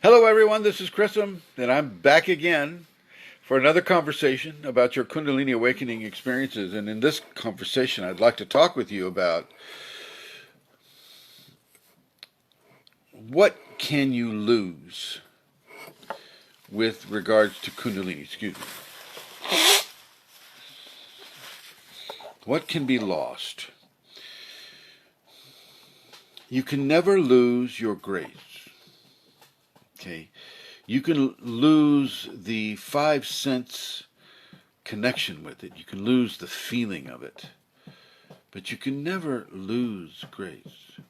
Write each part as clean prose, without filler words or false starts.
Hello, everyone. This is Chrism, and I'm back again for another conversation about your Kundalini awakening experiences. And in this conversation, I'd like to talk with you about what can you lose with regards to Kundalini. Excuse me. What can be lost? You can never lose your grace. Okay? You can lose the 5 sense connection with it. You can lose the feeling of it. But you can never lose grace.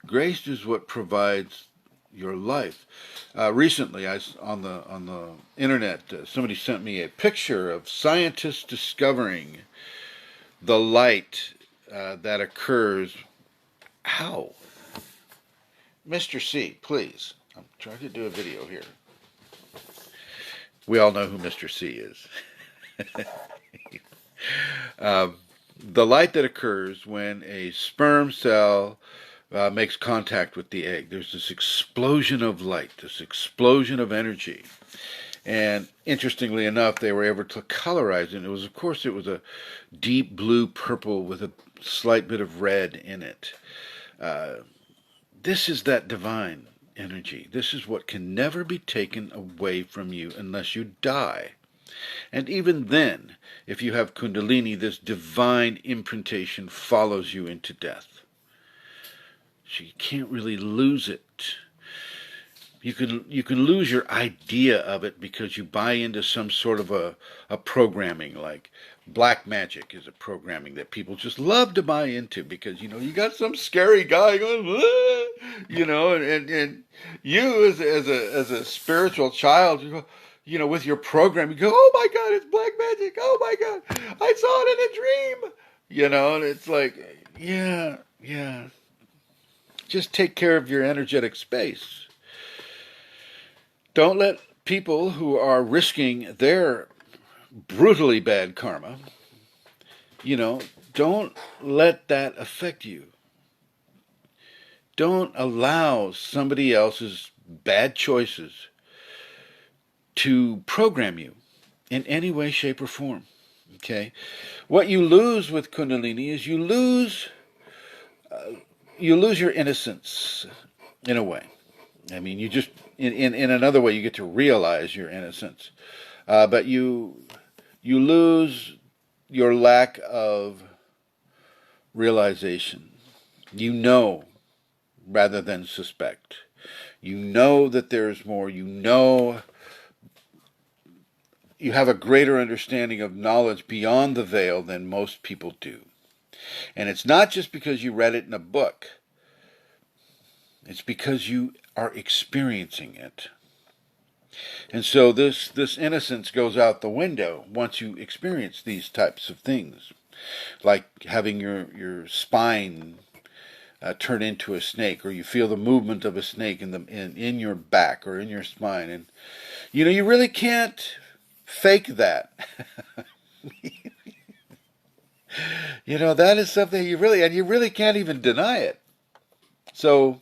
Grace is what provides your life. Recently, on the internet, somebody sent me a picture of scientists discovering the light that occurs. How? Mr. C, please. I'm trying to do a video here. We all know who Mr. C is. The light that occurs when a sperm cell makes contact with the egg. There's this explosion of light, this explosion of energy. And interestingly enough, they were able to colorize it. It was, of course, it was a deep blue purple with a slight bit of red in it. This is that divine energy. This is what can never be taken away from you unless you die. And even then, if you have Kundalini, this divine imprintation follows you into death. So you can't really lose it. You can lose your idea of it because you buy into some sort of a programming, like black magic is a programming that people just love to buy into because, you got some scary guy going, and you as a spiritual child, with your program, you go, oh my God, it's black magic. Oh my God, I saw it in a dream. And it's like, yeah. Just take care of your energetic space. Don't let people who are risking their brutally bad karma, don't let that affect you. Don't allow somebody else's bad choices to program you in any way, shape, or form. Okay? What you lose with Kundalini is you lose your innocence in a way. I mean, you just, in another way, you get to realize your innocence. But you lose your lack of realization. You know rather than suspect. You know that there is more. You have a greater understanding of knowledge beyond the veil than most people do. And it's not just because you read it in a book. It's because you are experiencing it. And so this innocence goes out the window once you experience these types of things. Like having your spine turn into a snake, or you feel the movement of a snake in your back or in your spine. And, you really can't fake that. That is something you really can't even deny it. So,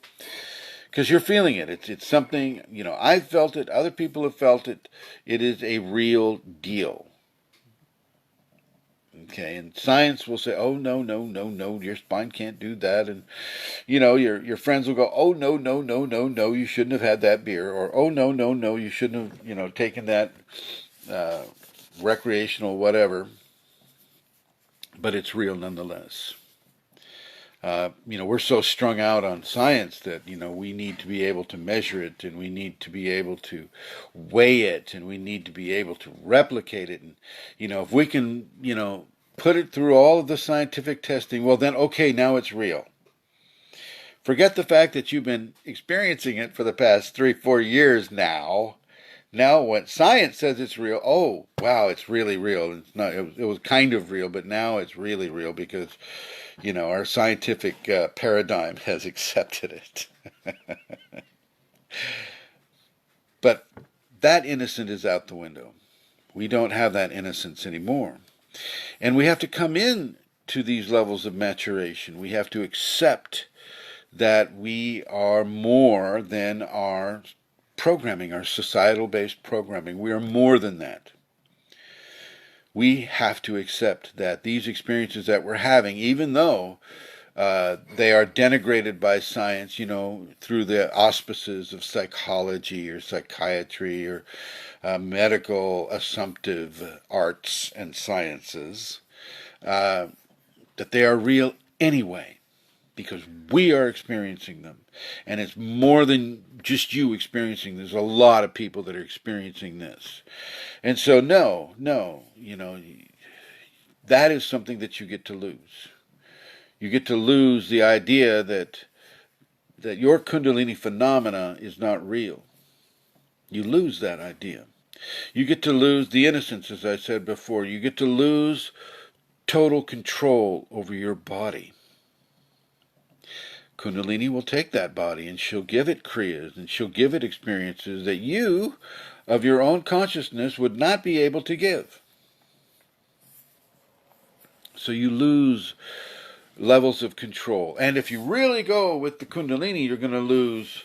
because you're feeling it. It's something, I've felt it, other people have felt it. It is a real deal. Okay, and science will say, oh, no, your spine can't do that. And, your friends will go, oh, no, you shouldn't have had that beer. Or, oh, no, you shouldn't have, taken that recreational whatever. But it's real nonetheless. We're so strung out on science that, we need to be able to measure it, and we need to be able to weigh it, and we need to be able to replicate it. And, if we can, put it through all of the scientific testing, well then, okay, now it's real. Forget the fact that you've been experiencing it for the past 3-4 years now. Now when science says it's real, oh, wow, it's really real. It's not, it was kind of real, but now it's really real because, our scientific paradigm has accepted it. But that innocence is out the window. We don't have that innocence anymore. And we have to come in to these levels of maturation. We have to accept that we are more than our programming, our societal-based programming. We are more than that. We have to accept that these experiences that we're having, even though they are denigrated by science, through the auspices of psychology or psychiatry or medical assumptive arts and sciences, that they are real anyway, because we are experiencing them. And it's more than just you experiencing. There's a lot of people that are experiencing this. And so, no, that is something that you get to lose. You get to lose the idea that your Kundalini phenomena is not real. You lose that idea. You get to lose the innocence, as I said before. You get to lose total control over your body. Kundalini will take that body and she'll give it kriyas and she'll give it experiences that you, of your own consciousness, would not be able to give. So you lose levels of control. And if you really go with the Kundalini, you're going to lose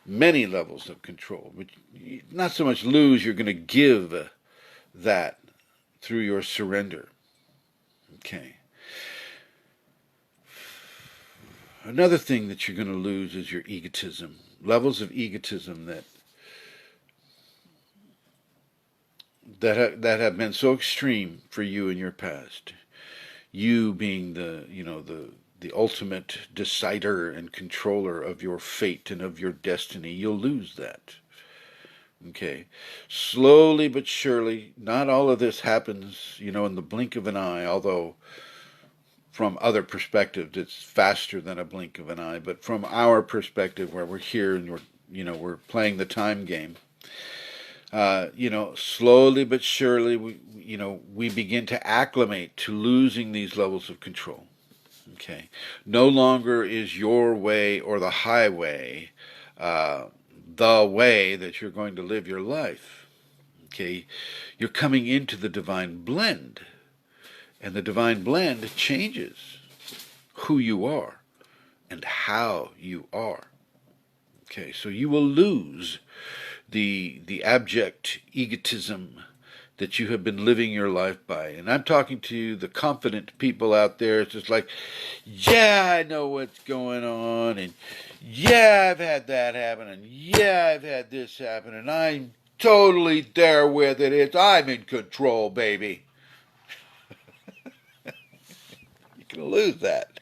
many levels of control. But not so much lose, you're going to give that through your surrender. Okay. Another thing that you're going to lose is your egotism. Levels of egotism that have been so extreme for you in your past. You being the ultimate decider and controller of your fate and of your destiny. You'll lose that. Okay. Slowly but surely, not all of this happens, in the blink of an eye, although from other perspectives, it's faster than a blink of an eye. But from our perspective, where we're here and we're playing the time game, slowly but surely, we begin to acclimate to losing these levels of control. Okay, no longer is your way or the highway the way that you're going to live your life. Okay, you're coming into the divine blend. And the divine blend changes who you are and how you are. Okay, so you will lose the abject egotism that you have been living your life by. And I'm talking to the confident people out there. It's just like, yeah, I know what's going on, and yeah, I've had that happen, and yeah, I've had this happen, and I'm totally there with it. I'm in control, baby. You're going to lose that.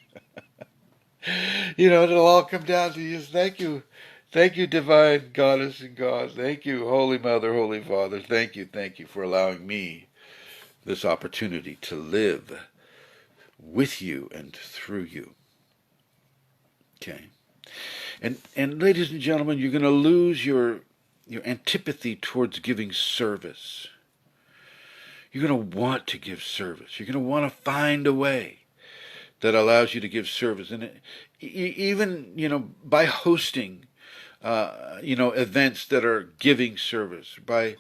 It'll all come down to just thank you. Thank you, divine goddess and God. Thank you, Holy Mother, Holy Father. Thank you for allowing me this opportunity to live with you and through you. Okay. And ladies and gentlemen, you're going to lose your antipathy towards giving service. You're going to want to give service. You're going to want to find a way that allows you to give service. And even, by hosting, events that are giving service, by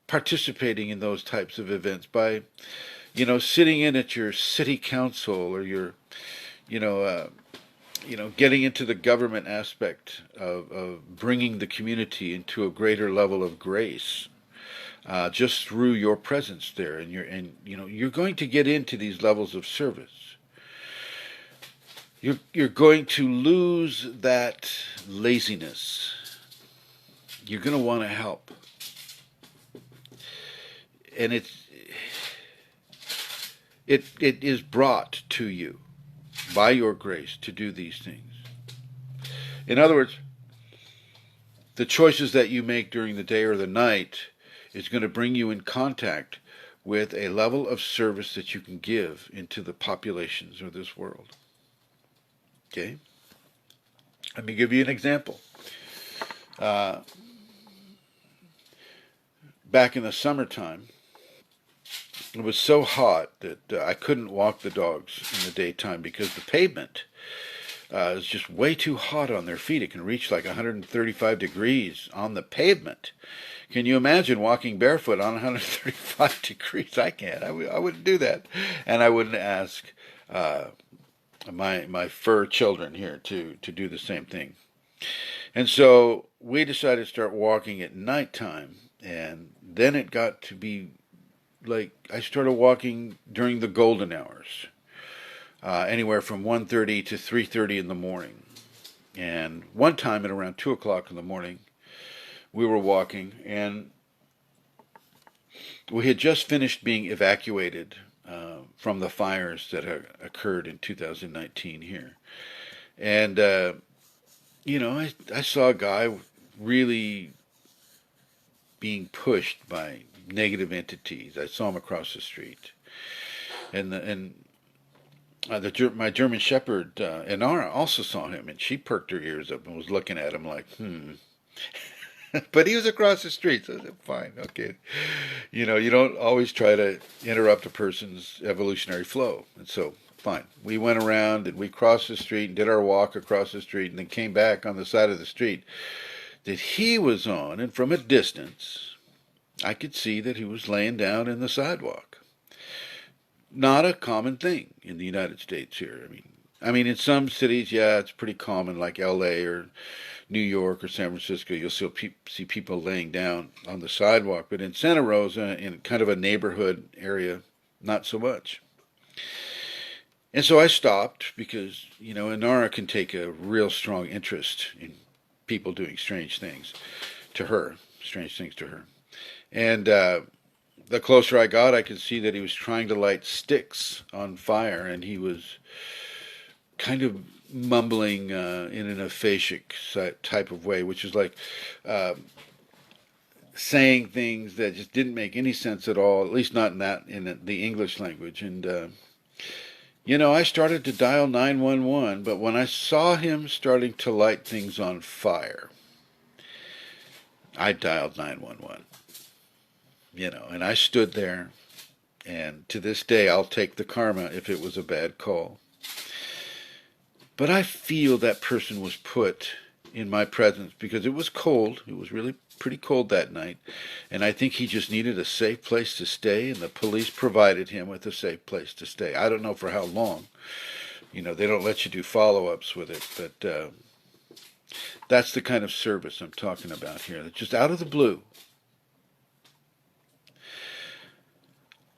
participating in those types of events, by, sitting in at your city council or your, getting into the government aspect of bringing the community into a greater level of grace. Just through your presence there, and you're going to get into these levels of service. You're going to lose that laziness. You're going to want to help, and it is brought to you by your grace to do these things. In other words, the choices that you make during the day or the night is going to bring you in contact with a level of service that you can give into the populations of this world. Okay? Let me give you an example. Back in the summertime, it was so hot that I couldn't walk the dogs in the daytime because the pavement is just way too hot on their feet. It can reach like 135 degrees on the pavement. Can you imagine walking barefoot on 135 degrees? I can't. I wouldn't do that. And I wouldn't ask my fur children here to do the same thing. And so we decided to start walking at nighttime. And then it got to be like I started walking during the golden hours, anywhere from 1:30 to 3:30 in the morning. And one time at around 2 o'clock in the morning, we were walking, and we had just finished being evacuated from the fires that had occurred in 2019 here. And, I saw a guy really being pushed by negative entities. I saw him across the street. And my German Shepherd, Inara, also saw him, and she perked her ears up and was looking at him like, But he was across the street, so I said, fine, okay. You don't always try to interrupt a person's evolutionary flow. And so, fine. We went around and we crossed the street and did our walk across the street and then came back on the side of the street that he was on. And from a distance, I could see that he was laying down in the sidewalk. Not a common thing in the United States here. I mean, in some cities, yeah, it's pretty common, like L.A. or New York or San Francisco. You'll see people laying down on the sidewalk, but in Santa Rosa, in kind of a neighborhood area, not so much. And so I stopped because, Inara can take a real strong interest in people doing strange things to her. And the closer I got, I could see that he was trying to light sticks on fire, and he was kind of mumbling in an aphasic type of way, which is like saying things that just didn't make any sense at all, at least not in the English language. And I started to dial 911, but when I saw him starting to light things on fire, I dialed 911. And I stood there, and to this day I'll take the karma if it was a bad call. But I feel that person was put in my presence because it was cold. It was really pretty cold that night. And I think he just needed a safe place to stay, and the police provided him with a safe place to stay. I don't know for how long. They don't let you do follow-ups with it. But that's the kind of service I'm talking about here. That's just out of the blue.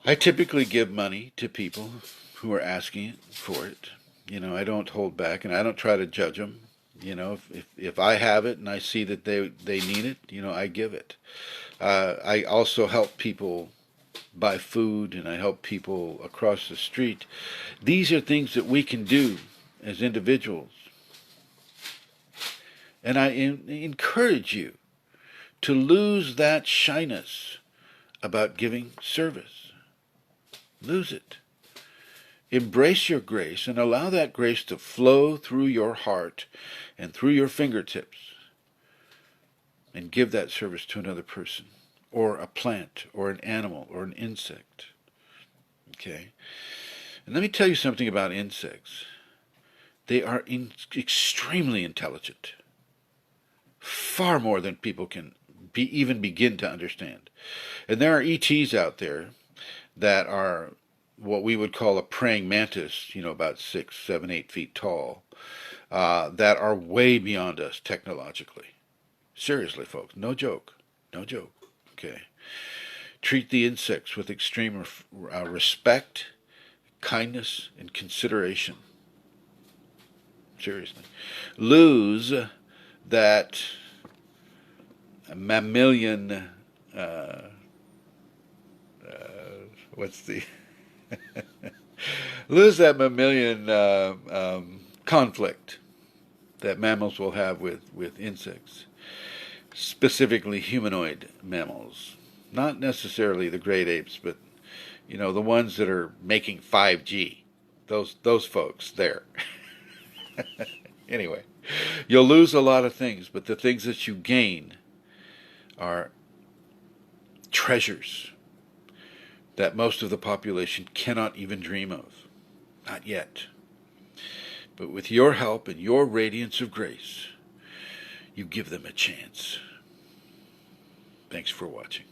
I typically give money to people who are asking for it. I don't hold back, and I don't try to judge them. If I have it and I see that they need it, I give it. I also help people buy food, and I help people across the street. These are things that we can do as individuals. And I encourage you to lose that shyness about giving service. Lose it. Embrace your grace and allow that grace to flow through your heart and through your fingertips, and give that service to another person, or a plant, or an animal, or an insect. Okay? And let me tell you something about insects. They are extremely intelligent. Far more than people can even begin to understand. And there are ETs out there that are what we would call a praying mantis, about 6, 7, 8 feet tall, that are way beyond us technologically. Seriously, folks, no joke, okay? Treat the insects with extreme respect, kindness, and consideration. Seriously. Lose that mammalian, lose that mammalian conflict that mammals will have with insects, specifically humanoid mammals. Not necessarily the great apes, but the ones that are making 5G. Those folks there. Anyway, you'll lose a lot of things, but the things that you gain are treasures that most of the population cannot even dream of. Not yet. But with your help and your radiance of grace, you give them a chance. Thanks for watching.